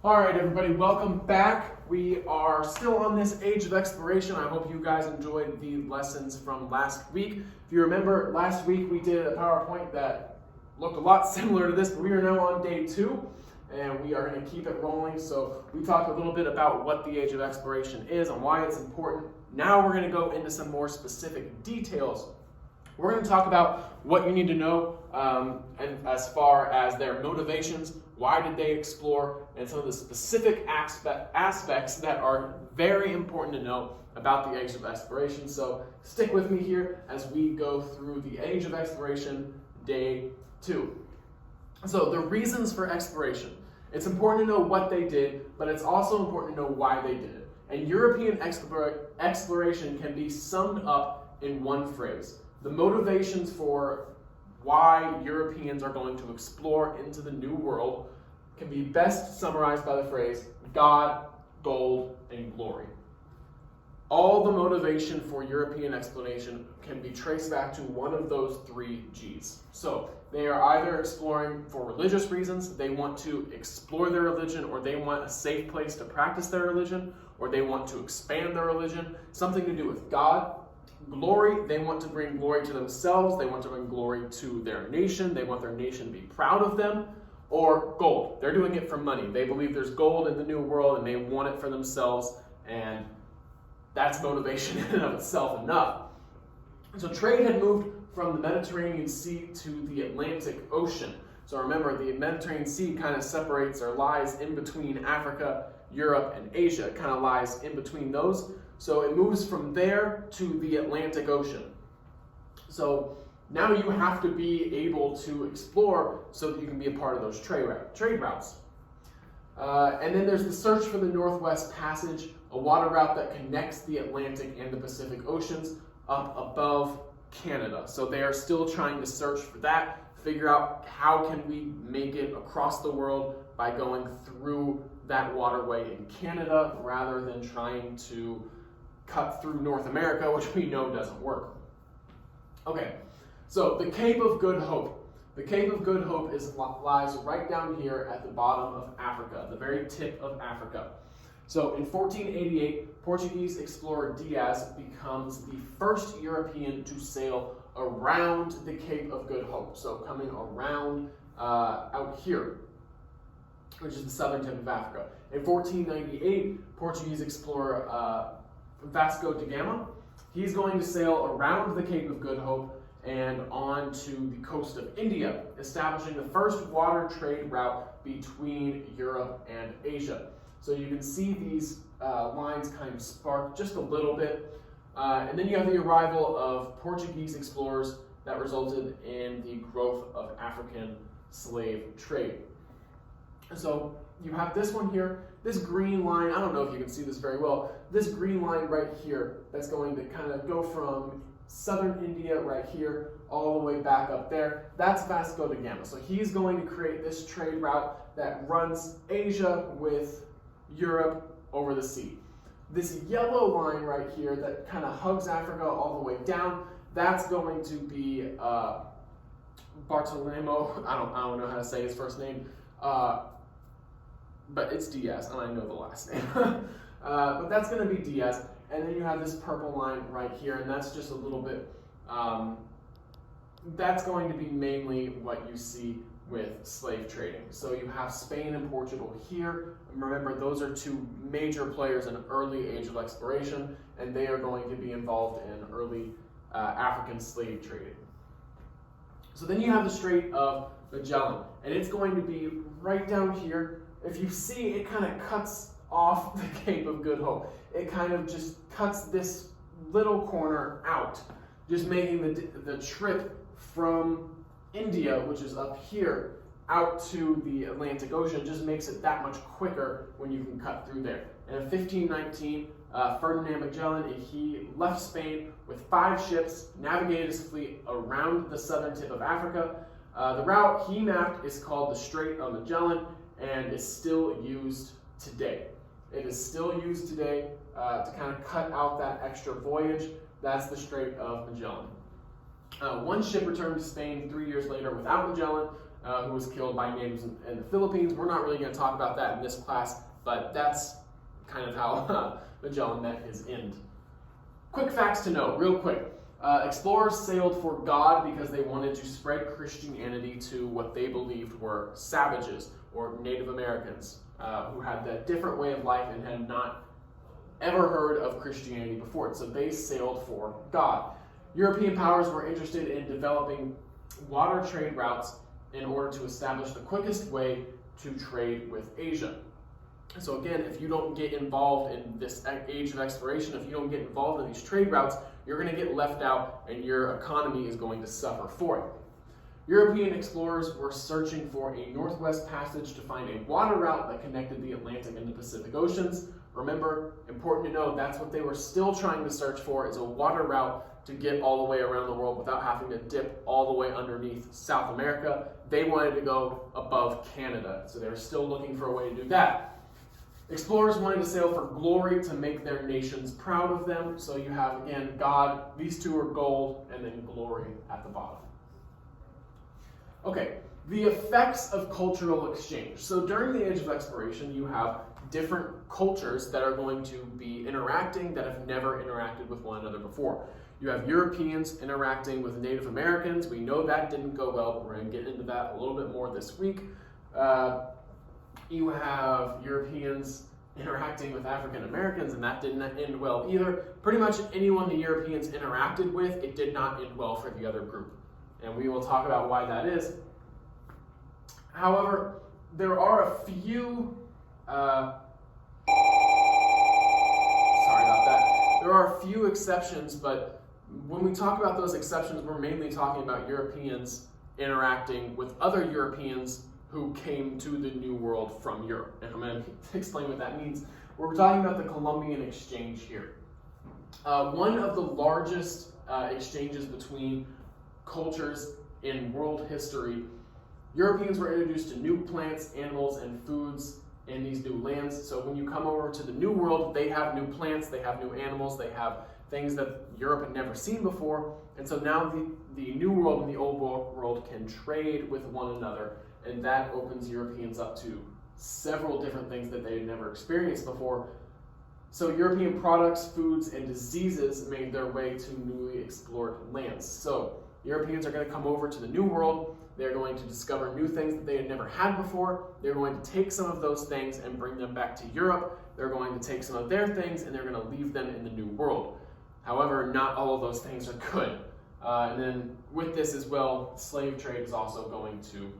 All right, everybody, welcome back. We are still on this age of exploration. I hope you guys enjoyed the lessons from last week. If you remember, last week we did a PowerPoint that looked a lot similar to this, but we are now on day 2, and we are going to keep it rolling. So we talked a little bit about what the age of exploration is and why it's important. Now we're going to go into some more specific details. We're going to talk about what you need to know and as far as their motivations, why did they explore, and some of the specific aspects that are very important to know about the age of exploration. So stick with me here as we go through the age of exploration, day 2. So the reasons for exploration. It's important to know what they did, but it's also important to know why they did it. And European exploration can be summed up in one phrase. The motivations for why Europeans are going to explore into the New World can be best summarized by the phrase God, gold, and glory. All the motivation for European exploration can be traced back to one of those 3 G's. So they are either exploring for religious reasons, they want to explore their religion, or they want a safe place to practice their religion, or they want to expand their religion, something to do with God. Glory, they want to bring glory to themselves, they want to bring glory to their nation, they want their nation to be proud of them. Or gold, they're doing it for money. They believe there's gold in the New World and they want it for themselves, and that's motivation in and of itself enough. So trade had moved from the Mediterranean Sea to the Atlantic Ocean. So remember, the Mediterranean Sea kind of separates or lies in between Africa, Europe, and Asia. It kind of lies in between those. So it moves from there to the Atlantic Ocean. So now you have to be able to explore so that you can be a part of those trade routes. And then there's the search for the Northwest Passage, a water route that connects the Atlantic and the Pacific Oceans up above Canada. So they are still trying to search for that, figure out how can we make it across the world by going through that waterway in Canada rather than trying to cut through North America, which we know doesn't work. Okay, so the Cape of Good Hope. The Cape of Good Hope lies right down here at the bottom of Africa, the very tip of Africa. So in 1488, Portuguese explorer Diaz becomes the first European to sail around the Cape of Good Hope. So coming around out here, which is the southern tip of Africa. In 1498, Portuguese explorer Vasco da Gama, he's going to sail around the Cape of Good Hope and on to the coast of India, establishing the first water trade route between Europe and Asia. So you can see these lines kind of spark just a little bit. And then you have the arrival of Portuguese explorers that resulted in the growth of African slave trade. So you have this one here, this green line, I don't know if you can see this very well, this green line right here that's going to kind of go from southern India right here all the way back up there. That's Vasco da Gama. So he's going to create this trade route that runs Asia with Europe over the sea. This yellow line right here that kind of hugs Africa all the way down, that's going to be Bartolomeo, I don't know how to say his first name, but it's Diaz, and I know the last name. But that's going to be Diaz. And then you have this purple line right here, and that's just a little bit, that's going to be mainly what you see with slave trading. So you have Spain and Portugal here. And remember, those are 2 major players in early age of exploration, and they are going to be involved in early African slave trading. So then you have the Strait of Magellan, and it's going to be right down here. If you see, it kind of cuts off the Cape of Good Hope. It kind of just cuts this little corner out, just making the trip from India, which is up here, out to the Atlantic Ocean, just makes it that much quicker when you can cut through there. And in 1519, Ferdinand Magellan, he left Spain with 5 ships, navigated his fleet around the southern tip of Africa. The route he mapped is called the Strait of Magellan and is still used today. It is still used today to kind of cut out that extra voyage. That's the Strait of Magellan. One ship returned to Spain 3 years later without Magellan, who was killed by natives in the Philippines. We're not really going to talk about that in this class, but that's kind of how Magellan met his end. Quick facts to know, real quick. Explorers sailed for God because they wanted to spread Christianity to what they believed were savages or Native Americans who had that different way of life and had not ever heard of Christianity before. So they sailed for God. European powers were interested in developing water trade routes in order to establish the quickest way to trade with Asia. So again, if you don't get involved in this age of exploration, if you don't get involved in these trade routes, you're going to get left out and your economy is going to suffer for it. European explorers were searching for a northwest passage to find a water route that connected the Atlantic and the Pacific Oceans. Remember, important to know, that's what they were still trying to search for, is a water route to get all the way around the world without having to dip all the way underneath South America. They wanted to go above Canada, so they were still looking for a way to do that. Explorers wanted to sail for glory, to make their nations proud of them. So you have, again, God, these two are gold, and then glory at the bottom. Okay, the effects of cultural exchange. So during the age of exploration, you have different cultures that are going to be interacting that have never interacted with one another before. You have Europeans interacting with Native Americans. We know that didn't go well, but we're going to get into that a little bit more this week. You have Europeans interacting with African Americans, and that didn't end well either. Pretty much anyone the Europeans interacted with, it did not end well for the other group. And we will talk about why that is. However, there are a few, sorry about that. There are a few exceptions, but when we talk about those exceptions, we're mainly talking about Europeans interacting with other Europeans who came to the New World from Europe. And I'm going to explain what that means. We're talking about the Columbian Exchange here. One of the largest exchanges between cultures in world history. Europeans were introduced to new plants, animals, and foods in these new lands. So when you come over to the New World, they have new plants, they have new animals, they have things that Europe had never seen before. And so now the New World and the Old World can trade with one another. And that opens Europeans up to several different things that they had never experienced before. So European products, foods, and diseases made their way to newly explored lands. So Europeans are going to come over to the New World. They're going to discover new things that they had never had before. They're going to take some of those things and bring them back to Europe. They're going to take some of their things and they're going to leave them in the New World. However, not all of those things are good. And then with this as well, slave trade is also going to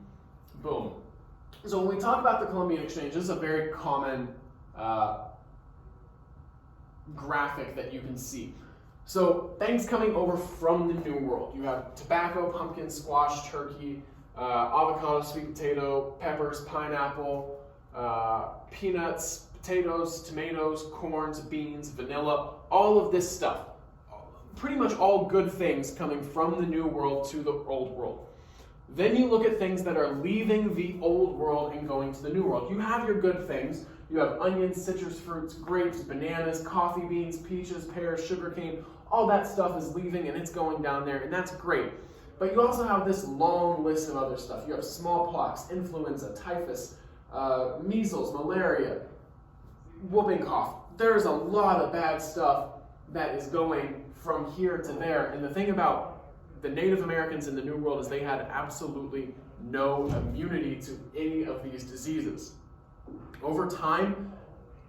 boom. So when we talk about the Columbian Exchange, this is a very common graphic that you can see. So things coming over from the New World. You have tobacco, pumpkin, squash, turkey, avocado, sweet potato, peppers, pineapple, peanuts, potatoes, tomatoes, corns, beans, vanilla, all of this stuff. Pretty much all good things coming from the New World to the Old World. Then you look at things that are leaving the Old World and going to the New World. You have your good things. You have onions, citrus fruits, grapes, bananas, coffee beans, peaches, pears, sugarcane. All that stuff is leaving and it's going down there, and that's great. But you also have this long list of other stuff. You have smallpox, influenza, typhus, measles, malaria, whooping cough. There's a lot of bad stuff that is going from here to there. And the thing about the Native Americans in the New World is they had absolutely no immunity to any of these diseases. Over time,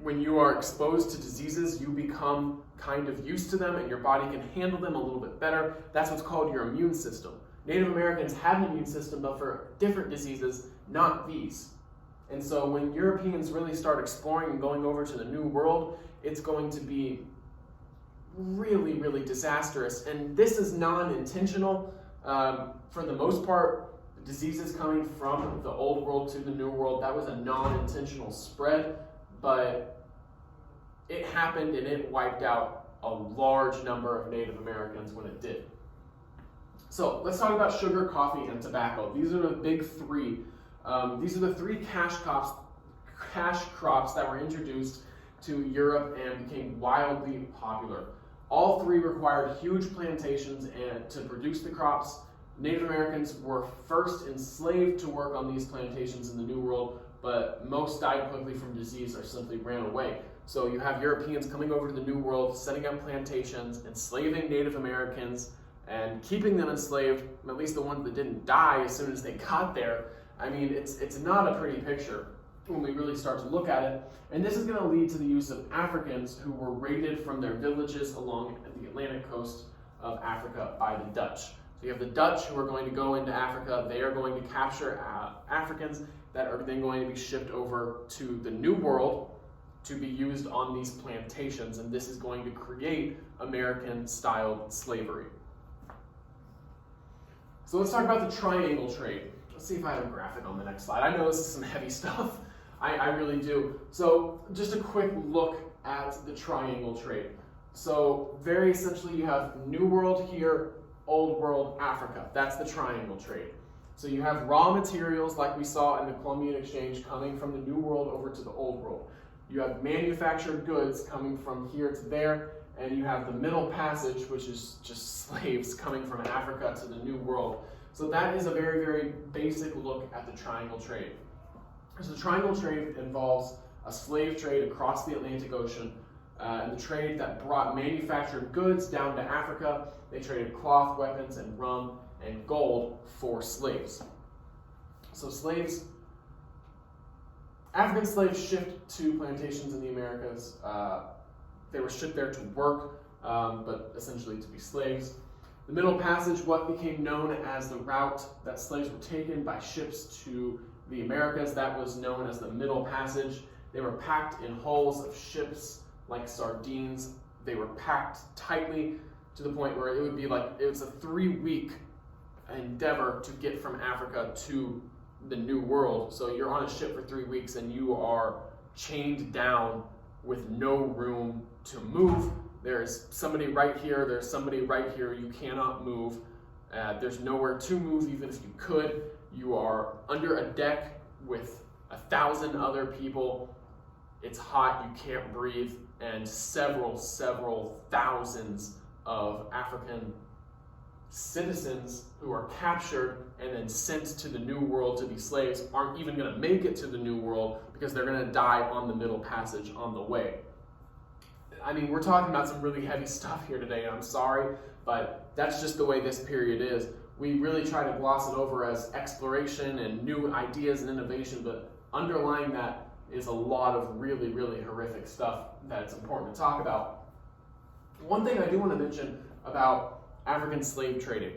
when you are exposed to diseases, you become kind of used to them and your body can handle them a little bit better. That's what's called your immune system. Native Americans had an immune system, but for different diseases, not these. And so when Europeans really start exploring and going over to the New World, it's going to be really, really disastrous. And this is non-intentional. For the most part, diseases coming from the Old World to the New World, that was a non-intentional spread, but it happened and it wiped out a large number of Native Americans when it did. So let's talk about sugar, coffee, and tobacco. These are the big three. These are the three cash crops that were introduced to Europe and became wildly popular. All three required huge plantations and to produce the crops. Native Americans were first enslaved to work on these plantations in the New World, but most died quickly from disease or simply ran away. So you have Europeans coming over to the New World, setting up plantations, enslaving Native Americans, and keeping them enslaved, at least the ones that didn't die as soon as they got there. I mean, it's not a pretty picture when we really start to look at it. And this is going to lead to the use of Africans who were raided from their villages along the Atlantic coast of Africa by the Dutch. So you have the Dutch who are going to go into Africa. They are going to capture Africans that are then going to be shipped over to the New World to be used on these plantations, and this is going to create American-styled slavery. So let's talk about the triangle trade. Let's see if I have a graphic on the next slide. I know this is some heavy stuff. I really do. So just a quick look at the triangle trade. So very essentially you have New World here, Old World, Africa. That's the triangle trade. So you have raw materials like we saw in the Columbian Exchange coming from the New World over to the Old World. You have manufactured goods coming from here to there, and you have the Middle Passage, which is just slaves coming from Africa to the New World. So that is a very, very basic look at the triangle trade. So the triangle trade involves a slave trade across the Atlantic Ocean, and the trade that brought manufactured goods down to Africa. They traded cloth, weapons, and rum and gold for slaves. So African slaves shipped to plantations in the Americas. They were shipped there to work, but essentially to be slaves. The Middle Passage, what became known as the route that slaves were taken by ships to the Americas, that was known as the Middle Passage. They were packed in hulls of ships like sardines. They were packed tightly to the point where it would be like, it was a 3-week endeavor to get from Africa to the New World. So you're on a ship for 3 weeks and you are chained down with no room to move. There's somebody right here, there's somebody right here, you cannot move. There's nowhere to move even if you could. You are under a deck with 1,000 other people. It's hot, you can't breathe, and several thousands of African citizens who are captured and then sent to the New World to be slaves aren't even going to make it to the New World because they're going to die on the Middle Passage on the way. I mean, we're talking about some really heavy stuff here today, and I'm sorry, but that's just the way this period is. We really try to gloss it over as exploration and new ideas and innovation, but underlying that is a lot of really, really horrific stuff that it's important to talk about. One thing I do want to mention about African slave trading.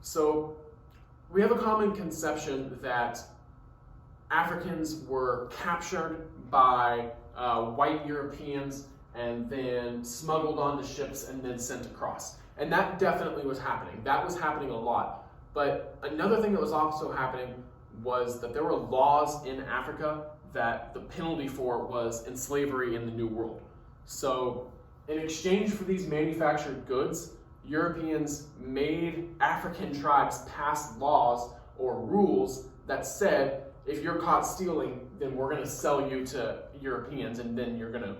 So we have a common conception that Africans were captured by white Europeans and then smuggled onto ships and then sent across. And that definitely was happening. That was happening a lot. But another thing that was also happening was that there were laws in Africa that the penalty for was slavery in the New World. So in exchange for these manufactured goods, Europeans made African tribes pass laws or rules that said, if you're caught stealing, then we're going to sell you to Europeans and then you're going to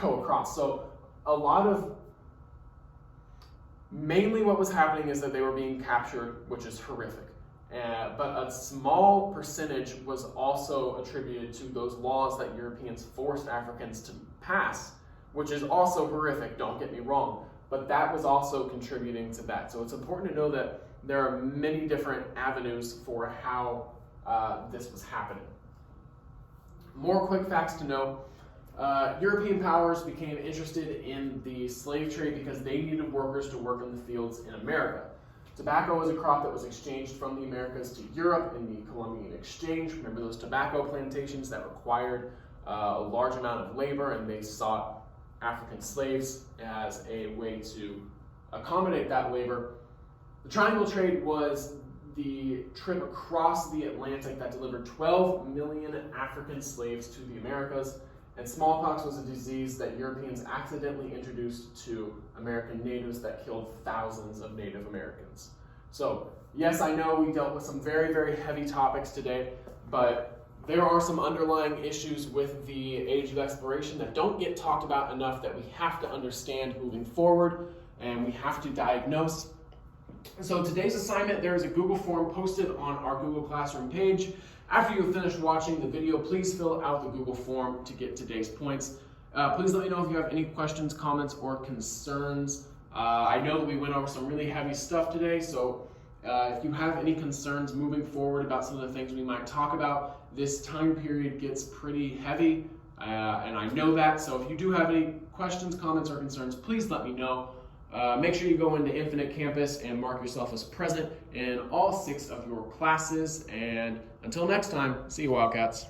go across. So a lot of, mainly what was happening is that they were being captured, which is horrific. But a small percentage was also attributed to those laws that Europeans forced Africans to pass, which is also horrific, don't get me wrong. But that was also contributing to that. So it's important to know that there are many different avenues for how this was happening. More quick facts to know. European powers became interested in the slave trade because they needed workers to work in the fields in America. Tobacco was a crop that was exchanged from the Americas to Europe in the Columbian Exchange. Remember those tobacco plantations that required a large amount of labor, and they sought African slaves as a way to accommodate that labor. The triangle trade was the trip across the Atlantic that delivered 12 million African slaves to the Americas, and smallpox was a disease that Europeans accidentally introduced to American natives that killed thousands of Native Americans. So, yes, I know we dealt with some very, very heavy topics today, but there are some underlying issues with the age of exploration that don't get talked about enough that we have to understand moving forward, and we have to diagnose. So today's assignment, there is a Google form posted on our Google Classroom page. After you finish watching the video, please fill out the Google form to get today's points. Please let me know if you have any questions, comments, or concerns. I know that we went over some really heavy stuff today, so if you have any concerns moving forward about some of the things we might talk about, this time period gets pretty heavy, and I know that. So if you do have any questions, comments, or concerns, please let me know. Make sure you go into Infinite Campus and mark yourself as present in all 6 of your classes. And until next time, see you Wildcats.